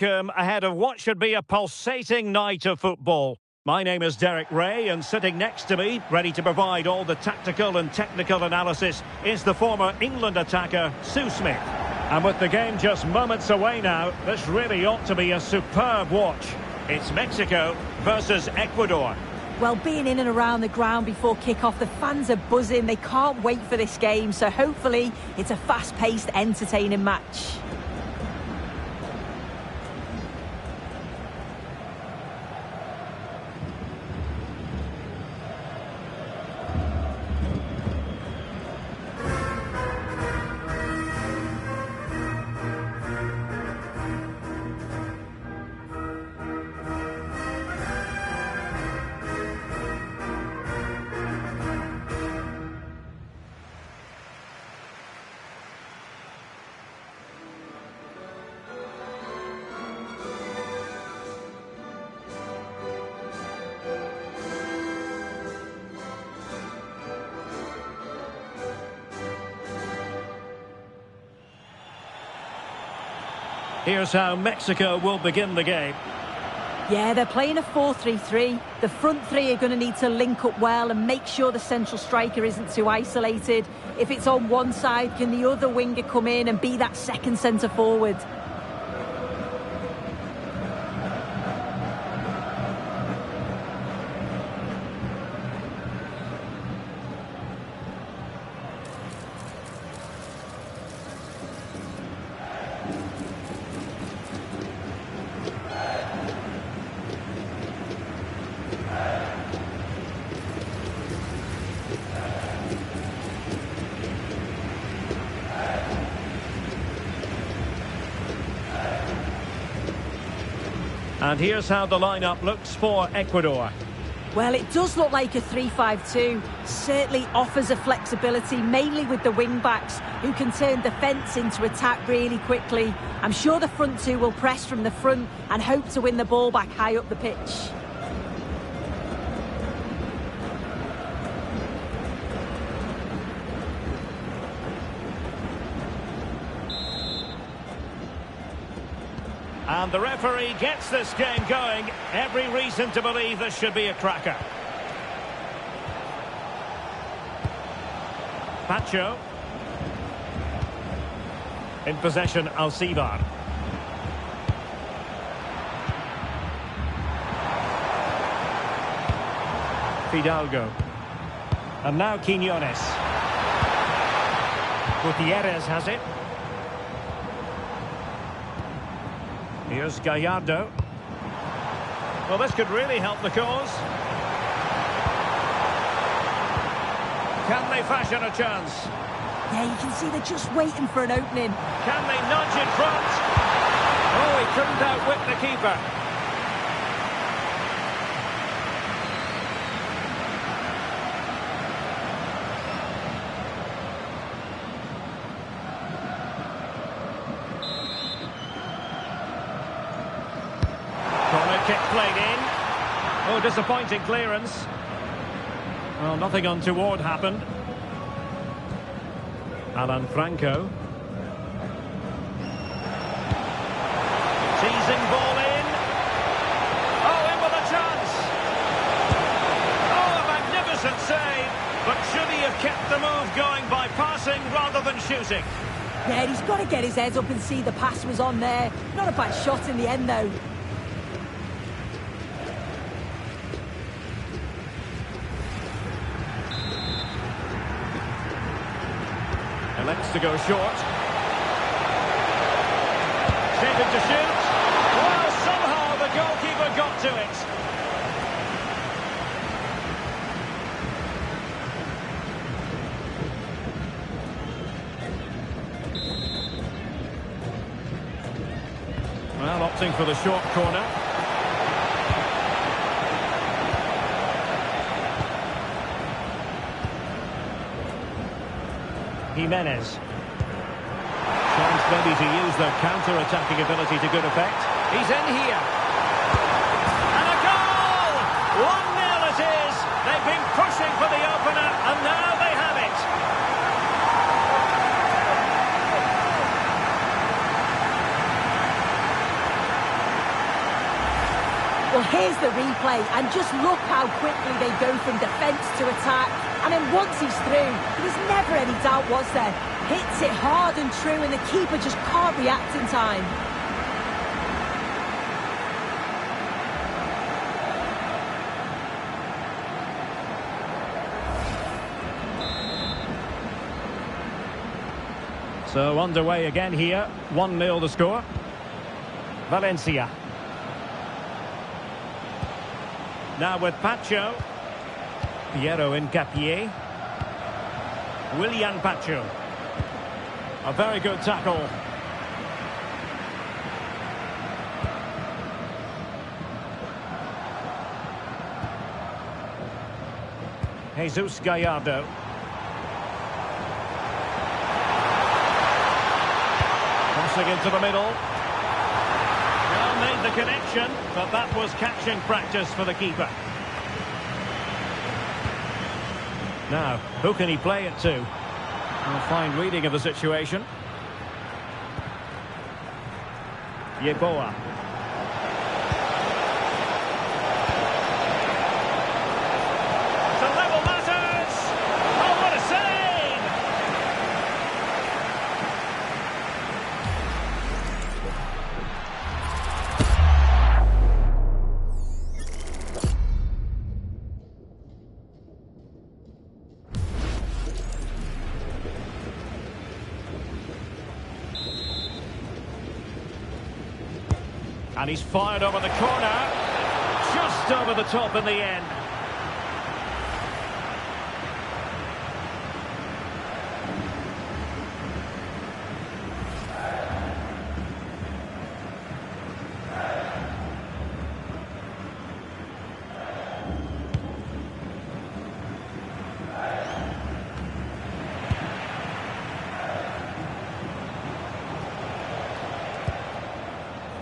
Ahead of what should be a pulsating night of football. My name is Derek Ray, and sitting next to me, ready to provide all the tactical and technical analysis, is the former England attacker, Sue Smith. And with the game just moments away now, this really ought to be a superb watch. It's Mexico versus Ecuador. Well, being in and around the ground before kick-off, the fans are buzzing. They can't wait for this game, so hopefully it's a fast-paced, entertaining match. Here's how Mexico will begin the game. Yeah, they're playing a 4-3-3. The front three are going to need to link up well and make sure the central striker isn't too isolated. If it's on one side, can the other winger come in and be that second centre forward? And here's how the lineup looks for Ecuador. Well, it does look like a 3-5-2. Certainly offers a flexibility, mainly with the wing-backs, who can turn defence into attack really quickly. I'm sure the front two will press from the front and hope to win the ball back high up the pitch. And the referee gets this game going. Every reason to believe this should be a cracker. Pacho. In possession, Alcivar. Fidalgo. And now Quiñones. Gutierrez has it. Here's Gallardo. Well, this could really help the cause. Can they fashion a chance? Yeah, you can see they're just waiting for an opening. Can they nudge in front? Oh, he couldn't outwit the keeper. Kick played in. Oh, disappointing clearance. Well, nothing untoward happened. Alan Franco. Teasing ball in. Oh, in with a chance. Oh, a magnificent save. But should he have kept the move going by passing rather than shooting? Yeah, he's got to get his head up and see the pass was on there. Not a bad shot in the end, though. Elects to go short. Shaping to shoot. Well, somehow the goalkeeper got to it. Well, opting for the short corner. Jimenez. Chance maybe to use their counter-attacking ability to good effect. He's in here. And a goal! 1-0 it is. They've been pushing for the opener, and now they have it. Well, here's the replay, and just look how quickly they go from defence to attack. And then once he's through, there's never any doubt, was there? Hits it hard and true, and the keeper just can't react in time. So underway again here, 1-0 the score. Valencia. Now with Pacho. Piero Hincapié. Willian Pacho. A very good tackle. Jesus Gallardo. Crossing into the middle. Well, made the connection, but that was catching practice for the keeper. Now, who can he play it to? A fine reading of the situation. Yeboah. To level matters! Oh, what a save! And he's fired over the corner. Just over the top in the end.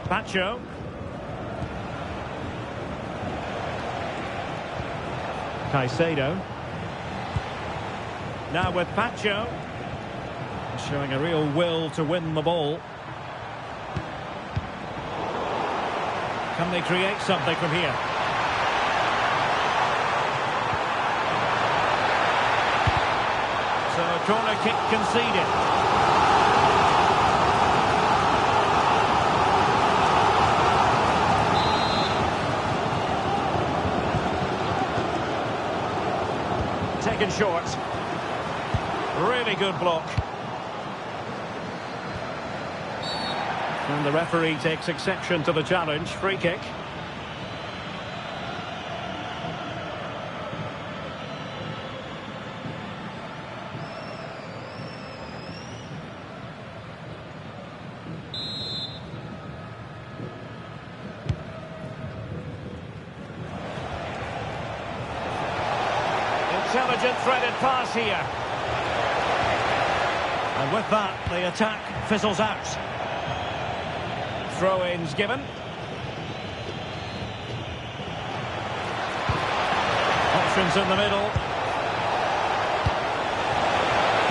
Pacho. Caicedo. Now with Pacho. Showing a real will to win the ball. Can they create something from here? So a corner kick conceded. Taken short. Really good block. And the referee takes exception to the challenge. Free kick. Intelligent threaded pass here. And with that, the attack fizzles out. Throw-ins given. Options in the middle.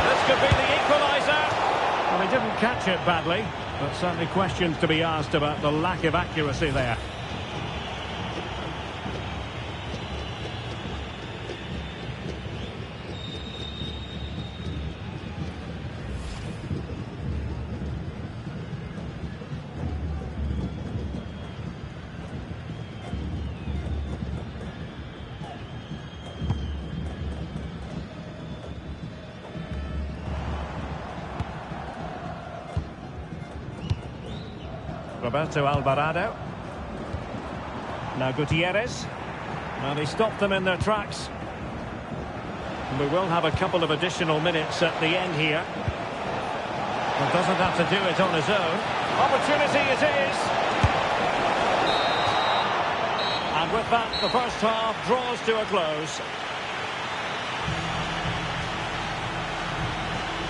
This could be the equaliser. Well, he didn't catch it badly, but certainly questions to be asked about the lack of accuracy there. Roberto Alvarado. Now Gutierrez. And he stopped them in their tracks. And we will have a couple of additional minutes at the end here. But doesn't have to do it on his own. Opportunity it is. And with that, the first half draws to a close.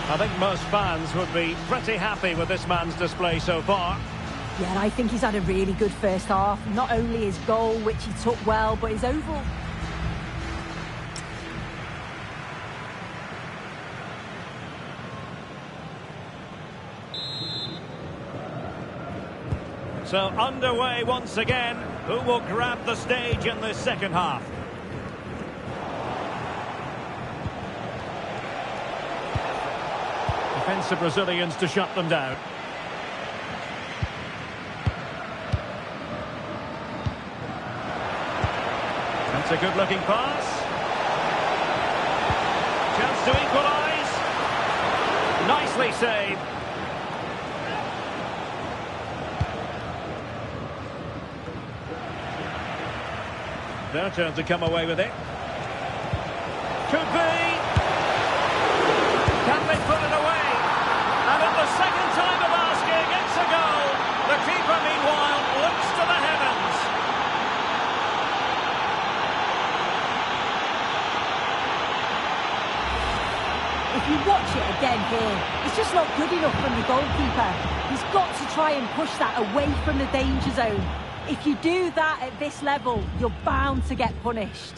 I think most fans would be pretty happy with this man's display so far. Yeah, and I think he's had a really good first half. Not only his goal, which he took well, but his overall... So underway once again. Who will grab the stage in the second half? Defensive Brazilians to shut them down. That's a good-looking pass. Chance to equalise. Nicely saved. Their turn to come away with it. Could be. Can they put it away? And at the second time of asking, it's a goal. The keeper, meanwhile, looks to the heavens. If you watch it again here, it's just not good enough from the goalkeeper. He's got to try and push that away from the danger zone. If you do that at this level, you're bound to get punished.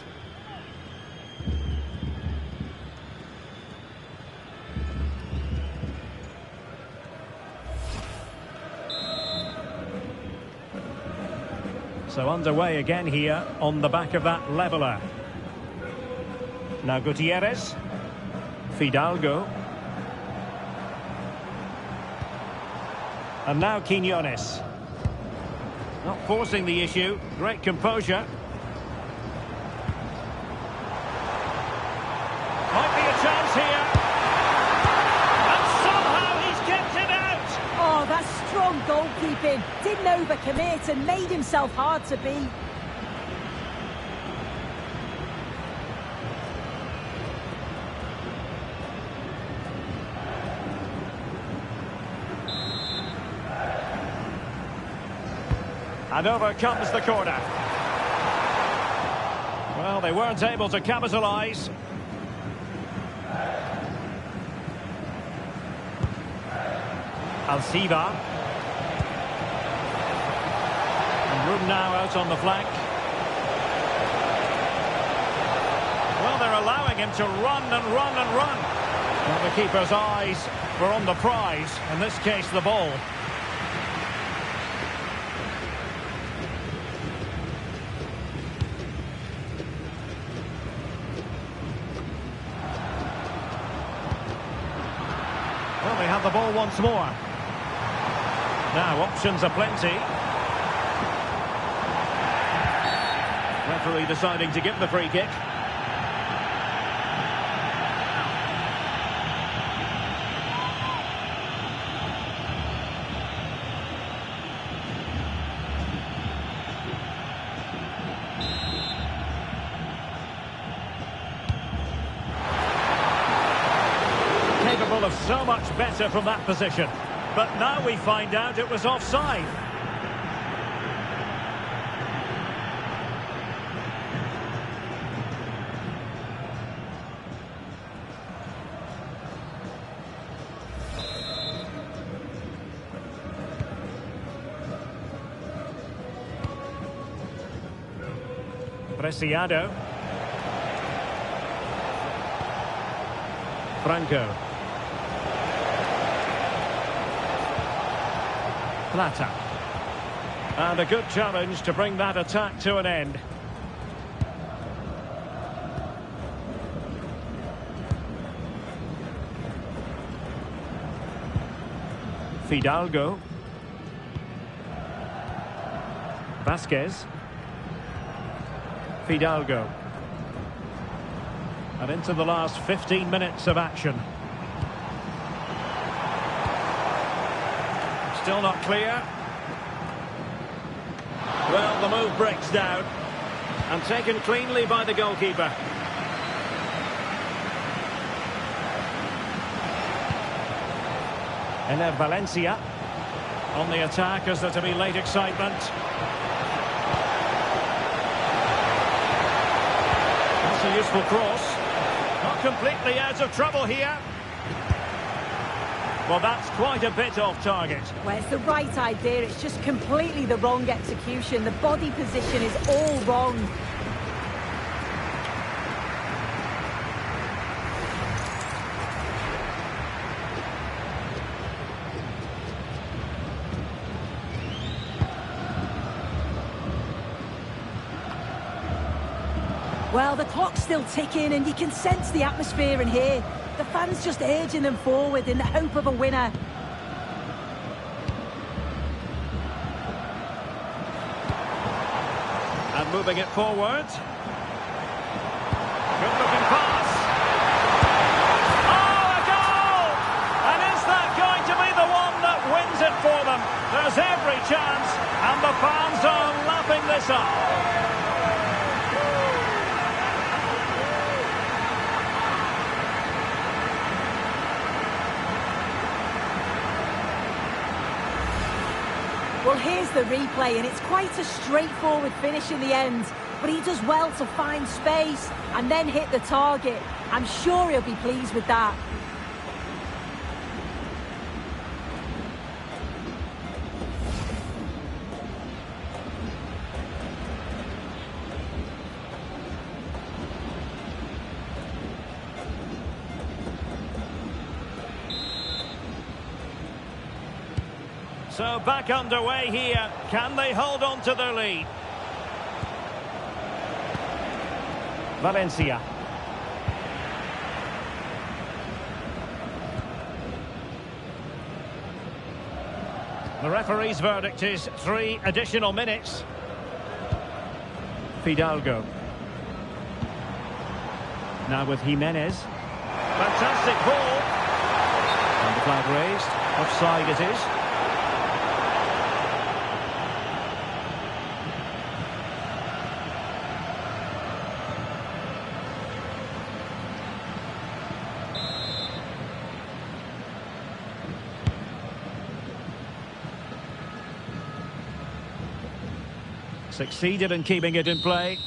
So underway again here on the back of that leveller. Now Gutierrez. Fidalgo. And now Quiñones. Not forcing the issue. Great composure. Might be a chance here. And somehow he's kept it out. Oh, that's strong goalkeeping. Didn't overcommit and made himself hard to beat. And over comes the corner. Well, they weren't able to capitalise. Alciva. And room now out on the flank. Well, they're allowing him to run and run and run. Well, the keeper's eyes were on the prize, in this case the ball. Well, they have the ball once more. Now, options are plenty. Referee deciding to give the free kick. Capable of so much better from that position. But now we find out it was offside. Preciado. Franco. Plata. And a good challenge to bring that attack to an end. Fidalgo. Vasquez. Fidalgo. And into the last 15 minutes of action. Still not clear. Well, the move breaks down. And taken cleanly by the goalkeeper. Ener Valencia on the attack as there to be late excitement. That's a useful cross. Not completely out of trouble here. Well, that's quite a bit off target. Well, it's the right idea. It's just completely the wrong execution. The body position is all wrong. Well, the clock's still ticking and you can sense the atmosphere in here. The fans just urging them forward in the hope of a winner. And moving it forward. Good looking pass. Oh, a goal! And is that going to be the one that wins it for them? There's every chance, and the fans are lapping this up. Well, here's the replay, and it's quite a straightforward finish in the end. But he does well to find space and then hit the target. I'm sure he'll be pleased with that. So back underway here. Can they hold on to their lead? Valencia. The referee's verdict is 3 additional minutes. Fidalgo. Now with Jimenez. Fantastic ball. And the flag raised. Offside it is. Succeeded in keeping it in play.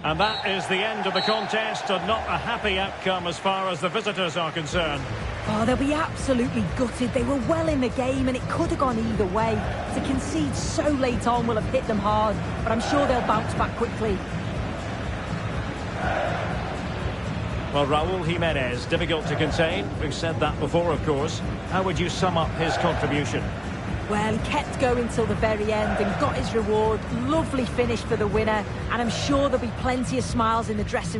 And that is the end of the contest, and not a happy outcome as far as the visitors are concerned. Oh, they'll be absolutely gutted. They were well in the game and it could have gone either way. To concede so late on will have hit them hard, but I'm sure they'll bounce back quickly. Well, Raúl Jimenez, difficult to contain. We've said that before, of course. How would you sum up his contribution? Well, he kept going till the very end and got his reward. Lovely finish for the winner, and I'm sure there'll be plenty of smiles in the dressing room.